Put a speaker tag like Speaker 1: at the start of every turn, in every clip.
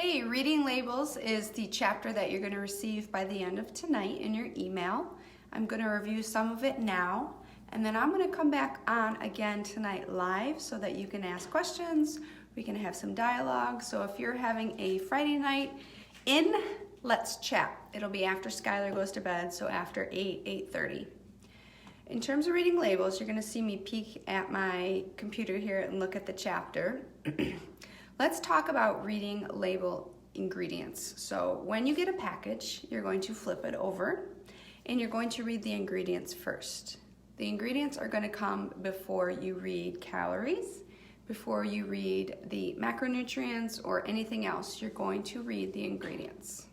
Speaker 1: Hey, reading labels is the chapter that you're going to receive by the end of tonight in your email. I'm going to review some of it now, and then I'm going to come back on again tonight live so that you can ask questions. We can have some dialogue. So if you're having a Friday night in, let's chat. It'll be after Skylar goes to bed, so after 8:30. In terms of reading labels, you're going to see me peek at my computer here and look at the chapter. Let's talk about reading label ingredients. So when you get a package, you're going to flip it over and you're going to read the ingredients first. The ingredients are going to come before you read calories, before you read the macronutrients or anything else. You're going to read the ingredients.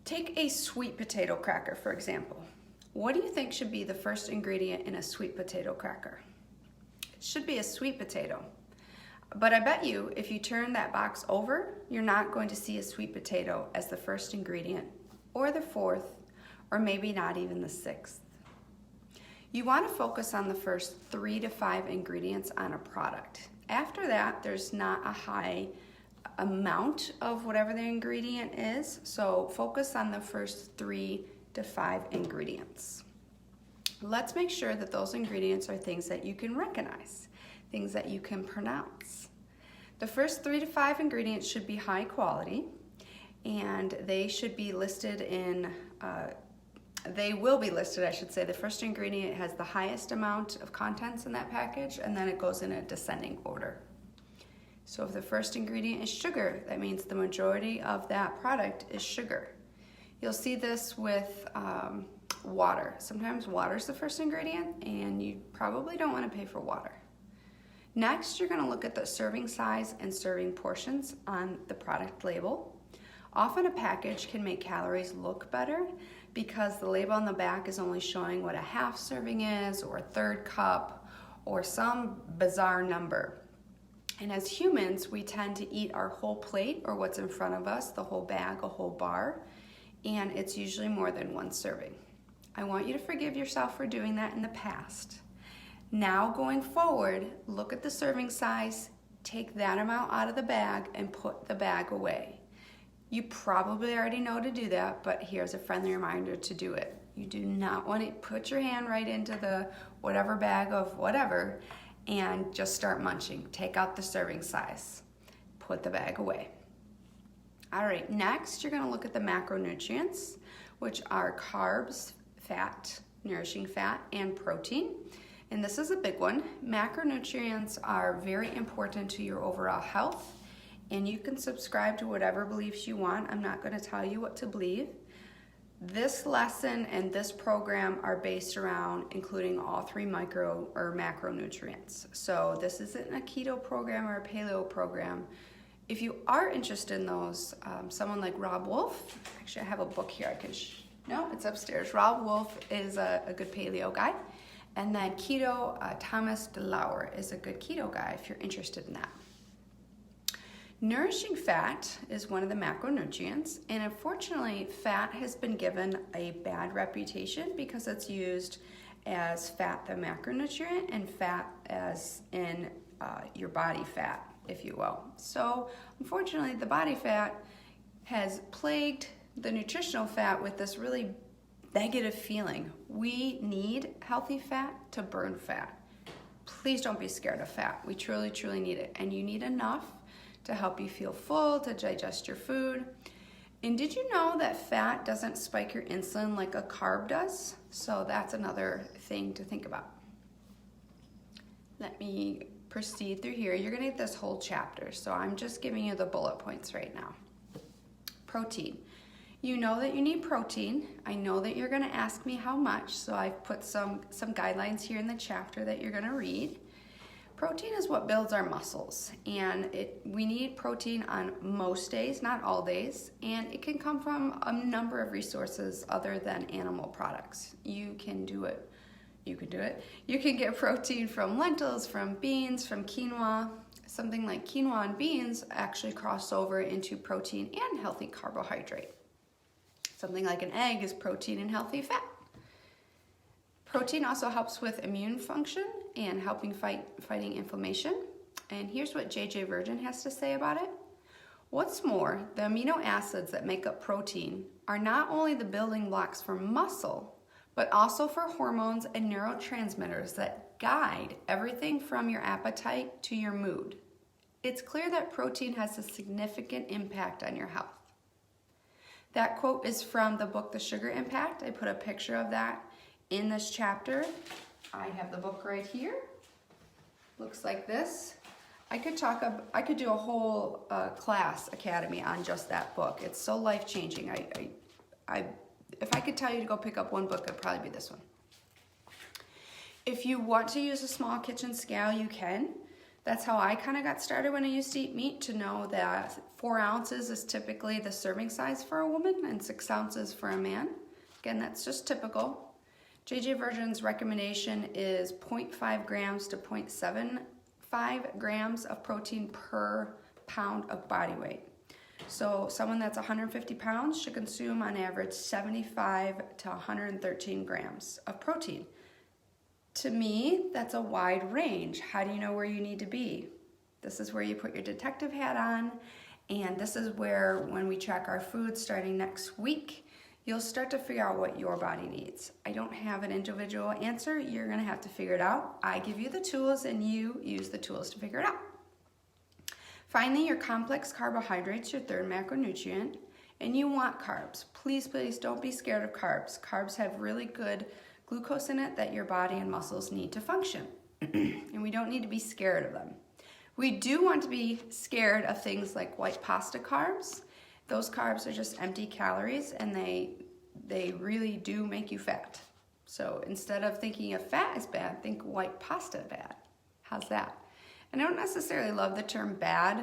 Speaker 1: Take a sweet potato cracker, for example. What do you think should be the first ingredient in a sweet potato cracker? It should be a sweet potato. But I bet you if you turn that box over, you're not going to see a sweet potato as the first ingredient, or the fourth, or maybe not even the sixth. You want to focus on the first 3 to 5 ingredients on a product. After that, there's not a high amount of whatever the ingredient is, so focus on the first 3 to 5 ingredients. Let's make sure that those ingredients are things that you can recognize, things that you can pronounce. The first 3 to 5 ingredients should be high quality, and they should be listed in, they will be listed, I should say. The first ingredient has the highest amount of contents in that package, and then it goes in a descending order. So if the first ingredient is sugar, that means the majority of that product is sugar. You'll see this with water. Sometimes water is the first ingredient, and you probably don't want to pay for water. Next, you're going to look at the serving size and serving portions on the product label. Often a package can make calories look better because the label on the back is only showing what a half serving is, or a third cup, or some bizarre number. And as humans, we tend to eat our whole plate, or what's in front of us, the whole bag, a whole bar, and it's usually more than 1 serving. I want you to forgive yourself for doing that in the past. Now going forward, look at the serving size, take that amount out of the bag and put the bag away. You probably already know to do that, but here's a friendly reminder to do it. You do not want to put your hand right into the whatever bag of whatever and just start munching. Take out the serving size, put the bag away. All right, next you're going to look at the macronutrients, which are carbs, fat, nourishing fat, and protein. And this is a big one. Macronutrients are very important to your overall health, and you can subscribe to whatever beliefs you want. I'm not going to tell you what to believe. This lesson and this program are based around including all 3 micro or macronutrients. So this isn't a keto program or a paleo program. If you are interested in those, someone like Rob Wolf, actually I have a book here. No, it's upstairs. Rob Wolf is a good paleo guy. And then keto, Thomas DeLauer is a good keto guy if you're interested in that. Nourishing fat is one of the macronutrients, and unfortunately, fat has been given a bad reputation because it's used as fat, the macronutrient, and fat as in your body fat, if you will. So unfortunately, the body fat has plagued the nutritional fat with this really negative feeling. We need healthy fat to burn fat. Please don't be scared of fat. We truly, truly need it. And you need enough to help you feel full, to digest your food. And did you know that fat doesn't spike your insulin like a carb does? So that's another thing to think about. Let me proceed through here. You're gonna get this whole chapter, so I'm just giving you the bullet points right now. Protein. You know that you need protein. I know that you're gonna ask me how much, so I've put some guidelines here in the chapter that you're gonna read. Protein is what builds our muscles, and we need protein on most days, not all days, and it can come from a number of resources other than animal products. You can do it. You can get protein from lentils, from beans, from quinoa. Something like quinoa and beans actually cross over into protein and healthy carbohydrate. Something like an egg is protein and healthy fat. Protein also helps with immune function and helping fighting inflammation. And here's what JJ Virgin has to say about it. What's more, the amino acids that make up protein are not only the building blocks for muscle, but also for hormones and neurotransmitters that guide everything from your appetite to your mood. It's clear that protein has a significant impact on your health. That quote is from the book, The Sugar Impact. I put a picture of that in this chapter. I have the book right here. Looks like this. I could do a whole class academy on just that book. It's so life-changing. If I could tell you to go pick up one book, it'd probably be this one. If you want to use a small kitchen scale, you can. That's how I kind of got started when I used to eat meat, to know that 4 ounces is typically the serving size for a woman and 6 ounces for a man. Again, that's just typical. JJ Virgin's recommendation is 0.5 grams to 0.75 grams of protein per pound of body weight. So someone that's 150 pounds should consume on average 75 to 113 grams of protein. To me, that's a wide range. How do you know where you need to be? This is where you put your detective hat on, and this is where, when we track our food starting next week, you'll start to figure out what your body needs. I don't have an individual answer. You're gonna have to figure it out. I give you the tools and you use the tools to figure it out. Finally, your complex carbohydrates, your third macronutrient, and you want carbs. Please, please don't be scared of carbs. Carbs have really good glucose in it that your body and muscles need to function. And we don't need to be scared of them. We do want to be scared of things like white pasta carbs. Those carbs are just empty calories, and they really do make you fat. So instead of thinking of fat is bad, think white pasta bad. How's that? And I don't necessarily love the term bad.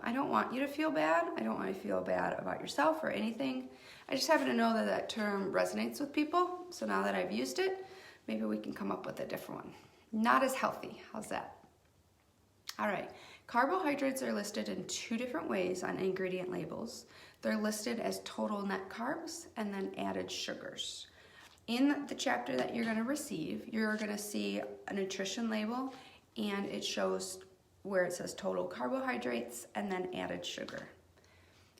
Speaker 1: I don't want you to feel bad. I don't want you to feel bad about yourself or anything. I just happen to know that that term resonates with people. So now that I've used it, maybe we can come up with a different one. Not as healthy. How's that? All right. Carbohydrates are listed in 2 different ways on ingredient labels. They're listed as total net carbs and then added sugars. In the chapter that you're going to receive, you're going to see a nutrition label, and it shows where it says total carbohydrates and then added sugar.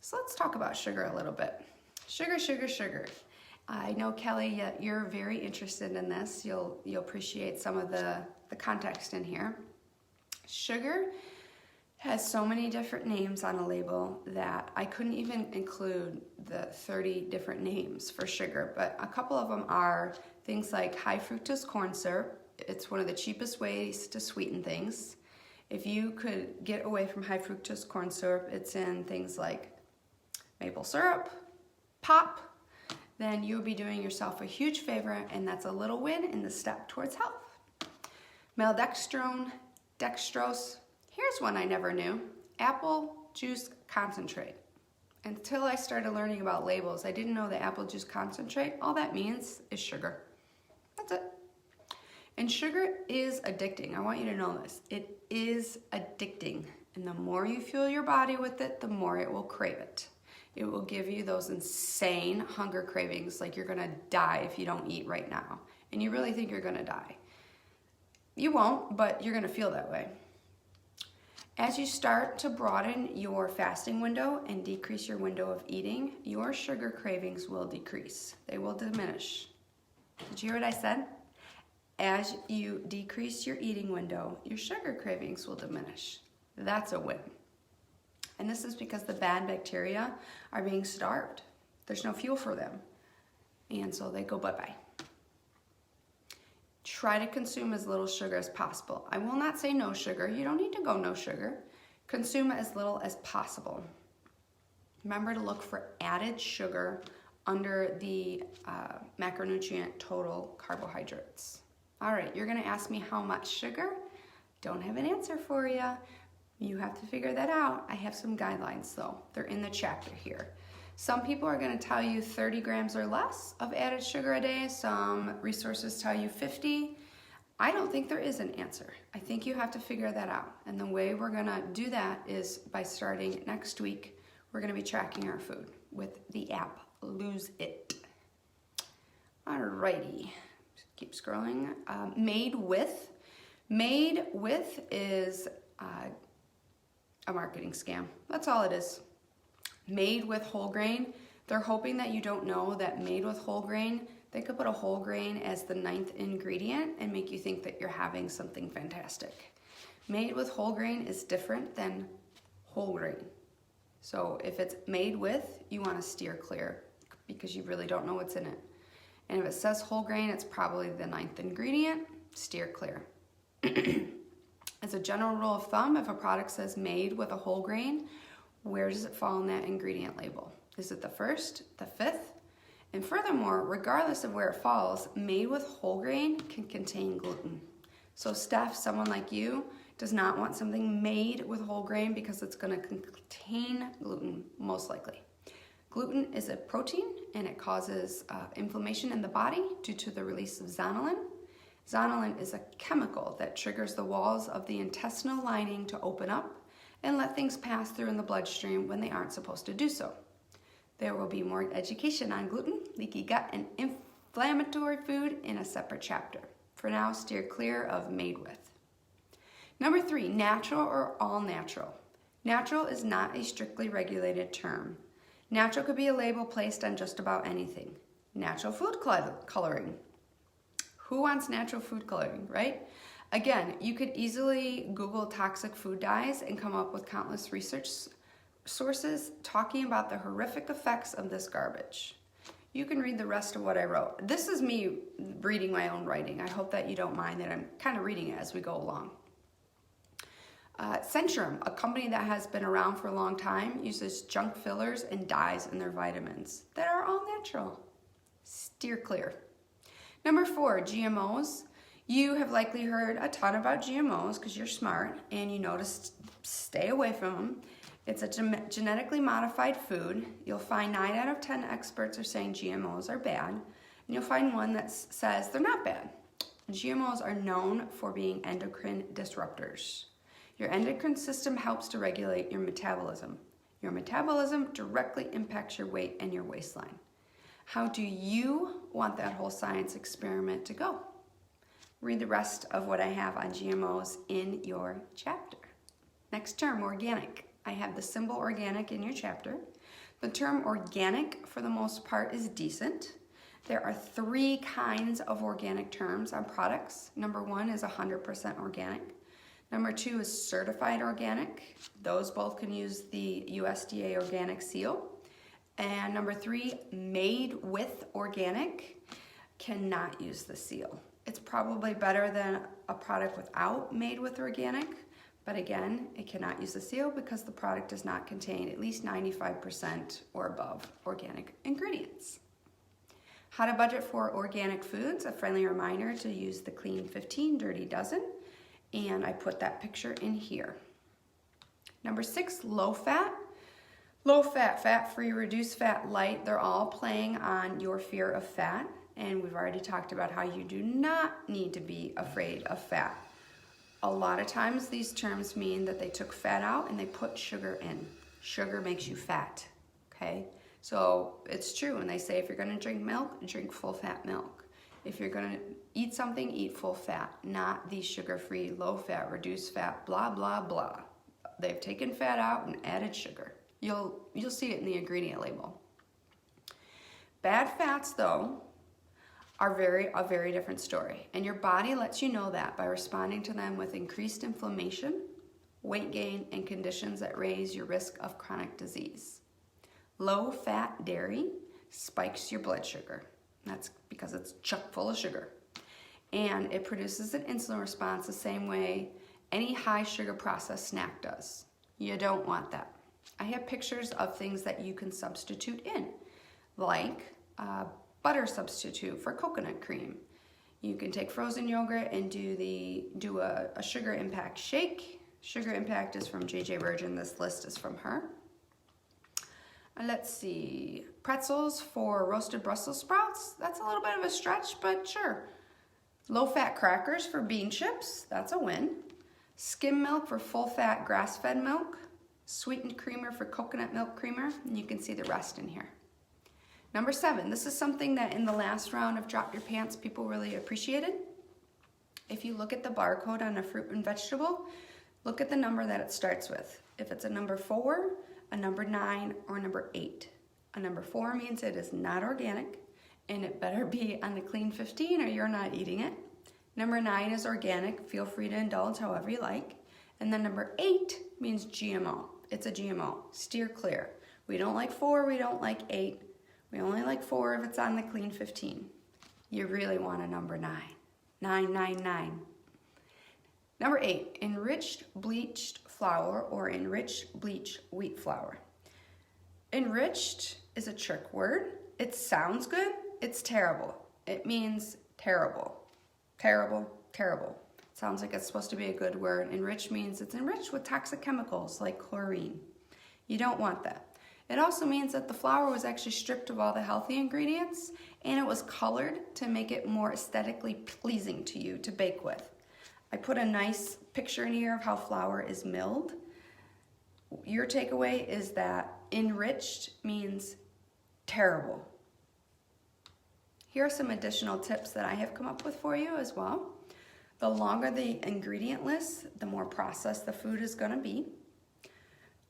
Speaker 1: So let's talk about sugar a little bit. Sugar, sugar, sugar. I know, Kelly, you're very interested in this. You'll appreciate some of the context in here. Sugar has so many different names on a label that I couldn't even include the 30 different names for sugar, but a couple of them are things like high fructose corn syrup. It's one of the cheapest ways to sweeten things. If you could get away from high fructose corn syrup, it's in things like maple syrup, pop, then you'll be doing yourself a huge favor, and that's a little win in the step towards health. Maltodextrin, dextrose. Here's one I never knew. Apple juice concentrate. Until I started learning about labels, I didn't know that apple juice concentrate, all that means is sugar. That's it. And sugar is addicting. I want you to know this. It is addicting. And the more you fuel your body with it, the more it will crave it. It will give you those insane hunger cravings, like you're gonna die if you don't eat right now. And you really think you're gonna die. You won't, but you're gonna feel that way. As you start to broaden your fasting window and decrease your window of eating, your sugar cravings will decrease. They will diminish. Did you hear what I said? As you decrease your eating window, your sugar cravings will diminish. That's a win. And this is because the bad bacteria are being starved. There's no fuel for them. And so they go bye-bye. Try to consume as little sugar as possible. I will not say no sugar. You don't need to go no sugar. Consume as little as possible. Remember to look for added sugar under the macronutrient total carbohydrates. All right, you're gonna ask me how much sugar? Don't have an answer for you. You have to figure that out. I have some guidelines though. They're in the chapter here. Some people are gonna tell you 30 grams or less of added sugar a day. Some resources tell you 50. I don't think there is an answer. I think you have to figure that out. And the way we're gonna do that is by starting next week, we're gonna be tracking our food with the app, Lose It. Alrighty, keep scrolling. Made with is a marketing scam. That's all it is. Made with whole grain. They're hoping that you don't know that made with whole grain, they could put a whole grain as the 9th ingredient and make you think that you're having something fantastic. Made with whole grain is different than whole grain. So if it's made with, you want to steer clear because you really don't know what's in it. And if it says whole grain, it's probably the 9th ingredient, steer clear. As a general rule of thumb, if a product says made with a whole grain, where does it fall in that ingredient label? Is it the 1st, the 5th? And furthermore, regardless of where it falls, made with whole grain can contain gluten. So Steph, someone like you, does not want something made with whole grain because it's going to contain gluten, most likely. Gluten is a protein and it causes inflammation in the body due to the release of zonulin. Zonulin is a chemical that triggers the walls of the intestinal lining to open up and let things pass through in the bloodstream when they aren't supposed to do so. There will be more education on gluten, leaky gut, and inflammatory food in a separate chapter. For now, steer clear of made with. Number 3, natural or all natural. Natural is not a strictly regulated term. Natural could be a label placed on just about anything. Natural food coloring. Who wants natural food coloring, right? Again, you could easily Google toxic food dyes and come up with countless research sources talking about the horrific effects of this garbage. You can read the rest of what I wrote. This is me reading my own writing. I hope that you don't mind that I'm kind of reading it as we go along. Centrum, a company that has been around for a long time, uses junk fillers and dyes in their vitamins that are all natural. Steer clear. Number 4, GMOs. You have likely heard a ton about GMOs because you're smart and you know to stay away from them. It's a genetically modified food. You'll find 9 out of 10 experts are saying GMOs are bad, and you'll find one that says they're not bad. GMOs are known for being endocrine disruptors. Your endocrine system helps to regulate your metabolism. Your metabolism directly impacts your weight and your waistline. How do you want that whole science experiment to go? Read the rest of what I have on GMOs in your chapter. Next term, organic. I have the symbol organic in your chapter. The term organic, for the most part, is decent. There are 3 kinds of organic terms on products. Number 1 is 100% organic. Number 2 is certified organic. Those both can use the USDA organic seal. And number 3, made with organic, cannot use the seal. It's probably better than a product without made with organic, but again, it cannot use the seal because the product does not contain at least 95% or above organic ingredients. How to budget for organic foods, a friendly reminder to use the Clean 15 Dirty Dozen, and I put that picture in here. Number 6, low fat. Low fat, fat-free, reduced fat, light, they're all playing on your fear of fat, and we've already talked about how you do not need to be afraid of fat. A lot of times these terms mean that they took fat out and they put sugar in. Sugar makes you fat, okay? So it's true when they say if you're gonna drink milk, drink full fat milk. If you're gonna eat something, eat full fat, not the sugar-free, low fat, reduced fat, blah, blah, blah. They've taken fat out and added sugar. You'll see it in the ingredient label. Bad fats, though, are a very different story. And your body lets you know that by responding to them with increased inflammation, weight gain, and conditions that raise your risk of chronic disease. Low-fat dairy spikes your blood sugar. That's because it's chock full of sugar. And it produces an insulin response the same way any high-sugar processed snack does. You don't want that. I have pictures of things that you can substitute in, like butter substitute for coconut cream. You can take frozen yogurt and do a sugar impact shake. Sugar impact is from JJ Virgin. This list is from her. Let's see, pretzels for roasted Brussels sprouts. That's a little bit of a stretch, but sure. Low-fat crackers for bean chips. That's a win. Skim milk for full-fat grass-fed milk. Sweetened creamer for coconut milk creamer. And you can see the rest in here. Number 7, this is something that in the last round of Drop Your Pants, people really appreciated. If you look at the barcode on a fruit and vegetable, look at the number that it starts with. If it's a number 4, a number 9, or a number 8. A number 4 means it is not organic, and it better be on the clean 15 or you're not eating it. Number 9 is organic. Feel free to indulge however you like. And then number 8 means GMO. It's a GMO. Steer clear. We don't like 4, we don't like 8. We only like 4 if it's on the clean 15. You really want a number 9. 999. Number 8, enriched bleached flour or enriched bleached wheat flour. Enriched is a trick word. It sounds good. It's terrible. It means terrible. Terrible, terrible. Sounds like it's supposed to be a good word. Enriched means it's enriched with toxic chemicals like chlorine. You don't want that. It also means that the flour was actually stripped of all the healthy ingredients and it was colored to make it more aesthetically pleasing to you to bake with. I put a nice picture in here of how flour is milled. Your takeaway is that enriched means terrible. Here are some additional tips that I have come up with for you as well. The longer the ingredient list, the more processed the food is going to be.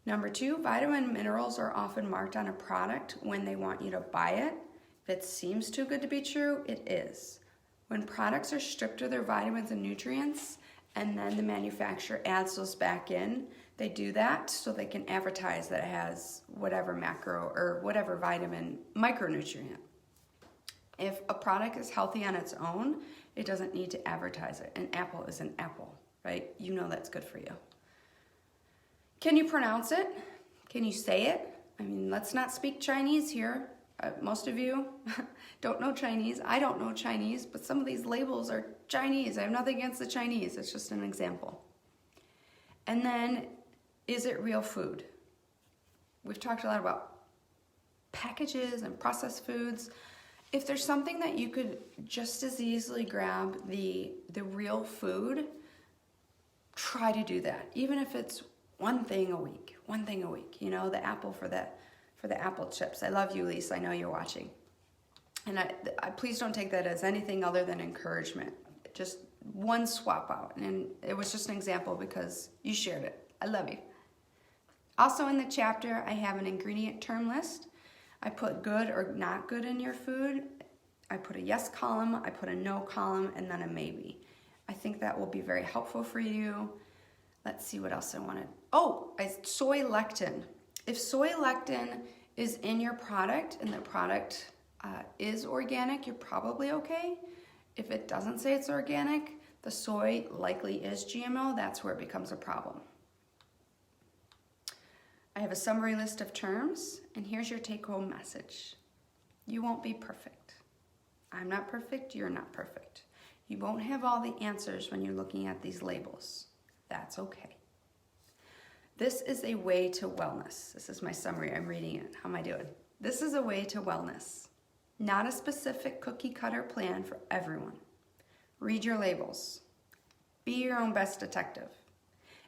Speaker 1: Number 2, vitamin and minerals are often marked on a product when they want you to buy it. If it seems too good to be true, it is. When products are stripped of their vitamins and nutrients, and then the manufacturer adds those back in, they do that so they can advertise that it has whatever macro or whatever vitamin micronutrient. If a product is healthy on its own, it doesn't need to advertise it. An apple is an apple, right? You know that's good for you. Can you pronounce it? Can you say it? I mean, let's not speak Chinese here. Most of you don't know Chinese. I don't know Chinese, but some of these labels are Chinese. I have nothing against the Chinese. It's just an example. And then, is it real food? We've talked a lot about packages and processed foods. If there's something that you could just as easily grab the real food, try to do that. Even if it's one thing a week. You know, the apple for the apple chips. I love you, Lisa. I know you're watching. And I please don't take that as anything other than encouragement. Just one swap out. And it was just an example because you shared it. I love you. Also in the chapter, I have an ingredient term list. I put good or not good in your food. I put a yes column, I put a no column, and then a maybe. I think that will be very helpful for you. Let's see what else I wanted. Oh, soy lectin. If soy lectin is in your product and the product is organic, you're probably okay. If it doesn't say it's organic, the soy likely is GMO. That's where it becomes a problem. I have a summary list of terms, and here's your take-home message. You won't be perfect. I'm not perfect, you're not perfect. You won't have all the answers when you're looking at these labels. That's okay. This is a way to wellness. This is my summary, I'm reading it. How am I doing? This is a way to wellness, not a specific cookie cutter plan for everyone. Read your labels. Be your own best detective.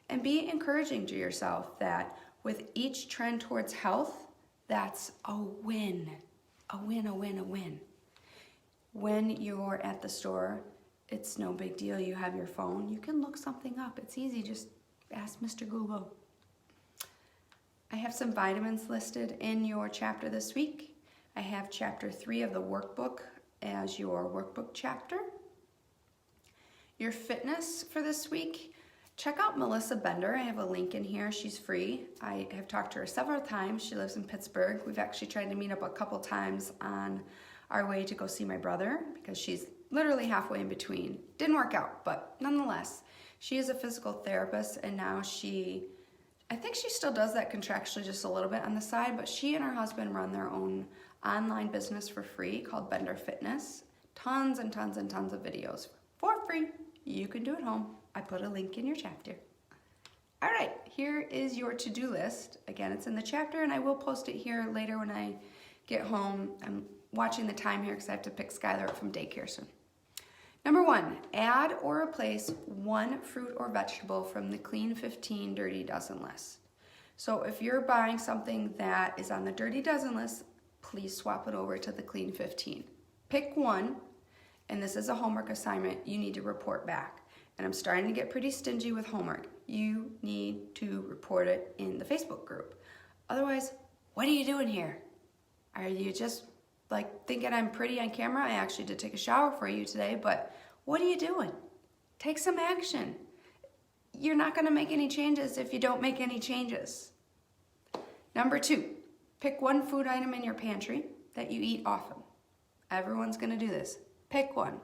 Speaker 1: And be encouraging to yourself that with each trend towards health, that's a win. A win, a win, a win. When you're at the store, it's no big deal. You have your phone. You can look something up. It's easy. Just ask Mr. Google. I have some vitamins listed in your chapter this week. I have chapter 3 of the workbook as your workbook chapter. Your fitness for this week, check out Melissa Bender. I have a link in here. She's free. I have talked to her several times. She lives in Pittsburgh. We've actually tried to meet up a couple times on our way to go see my brother because she's literally halfway in between. Didn't work out, but nonetheless, she is a physical therapist, and now I think she still does that contractually just a little bit on the side, but she and her husband run their own online business for free called Bender Fitness. Tons and tons and tons of videos for free. You can do it home. I put a link in your chapter. All right, here is your to-do list. Again, it's in the chapter, and I will post it here later when I get home. I'm watching the time here because I have to pick Skylar up from daycare soon. Number 1, add or replace one fruit or vegetable from the Clean 15 Dirty Dozen list. So if you're buying something that is on the Dirty Dozen list, please swap it over to the Clean 15. Pick one, and this is a homework assignment. You need to report back. And I'm starting to get pretty stingy with homework. you need to report it in the Facebook group. Otherwise, what are you doing here? Are you just like thinking I'm pretty on camera? I actually did take a shower for you today, but what are you doing? Take some action. You're not gonna make any changes if you don't make any changes. Number 2, pick one food item in your pantry that you eat often. Everyone's gonna do this. Pick one.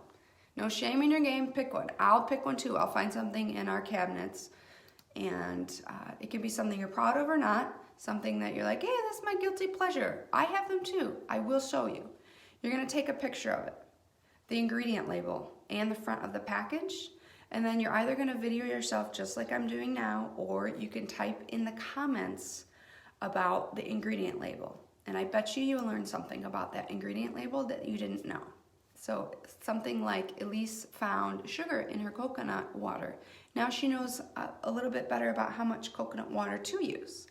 Speaker 1: No shame in your game, pick one. I'll pick one too. I'll find something in our cabinets, and it can be something you're proud of or not, something that you're like, hey, that's my guilty pleasure. I have them too. I will show you. You're gonna take a picture of it, the ingredient label, and the front of the package, and then you're either gonna video yourself just like I'm doing now, or you can type in the comments about the ingredient label. And I bet you'll learn something about that ingredient label that you didn't know. So something like Elise found sugar in her coconut water. Now she knows a little bit better about how much coconut water to use.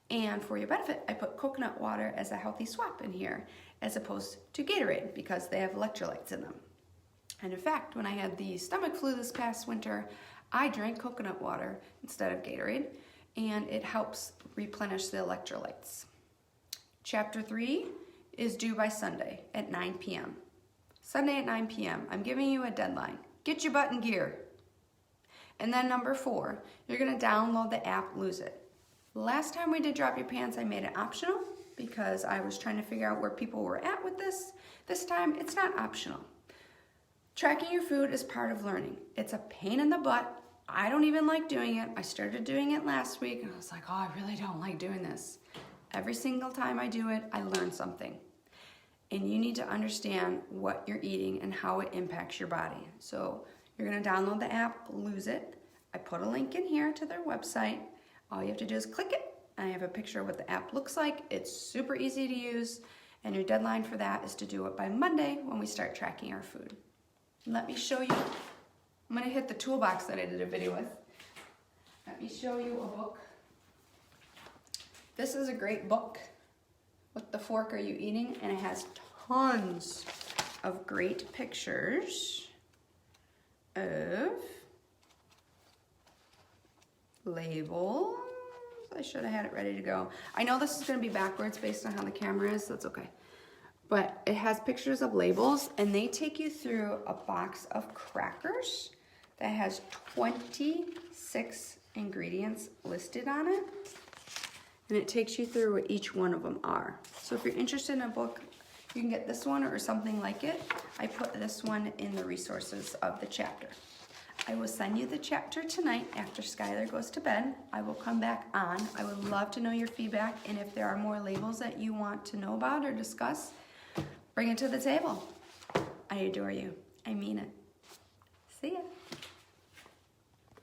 Speaker 1: And for your benefit, I put coconut water as a healthy swap in here as opposed to Gatorade because they have electrolytes in them. And in fact, when I had the stomach flu this past winter, I drank coconut water instead of Gatorade, and it helps replenish the electrolytes. Chapter 3 is due by Sunday at 9 p.m. Sunday at 9 p.m. I'm giving you a deadline. Get your butt in gear. And then number 4, you're gonna download the app Lose It. Last time we did Drop Your Pants, I made it optional because I was trying to figure out where people were at with this. This time, it's not optional. Tracking your food is part of learning. It's a pain in the butt. I don't even like doing it. I started doing it last week and I was like, oh, I really don't like doing this. Every single time I do it, I learn something. And you need to understand what you're eating and how it impacts your body. So you're gonna download the app, Lose It. I put a link in here to their website. All you have to do is click it. I have a picture of what the app looks like. It's super easy to use. And your deadline for that is to do it by Monday when we start tracking our food. Let me show you. I'm gonna hit the toolbox that I did a video with. Let me show you a book. This is a great book. What the fork are you eating? And it has tons of great pictures of labels. I should have had it ready to go. I know this is gonna be backwards based on how the camera is, that's okay. But it has pictures of labels and they take you through a box of crackers that has 26 ingredients listed on it. And it takes you through what each one of them are. So if you're interested in a book, you can get this one or something like it. I put this one in the resources of the chapter. I will send you the chapter tonight after Skylar goes to bed. I will come back on. I would love to know your feedback, and if there are more labels that you want to know about or discuss, bring it to the table. I adore you. I mean it.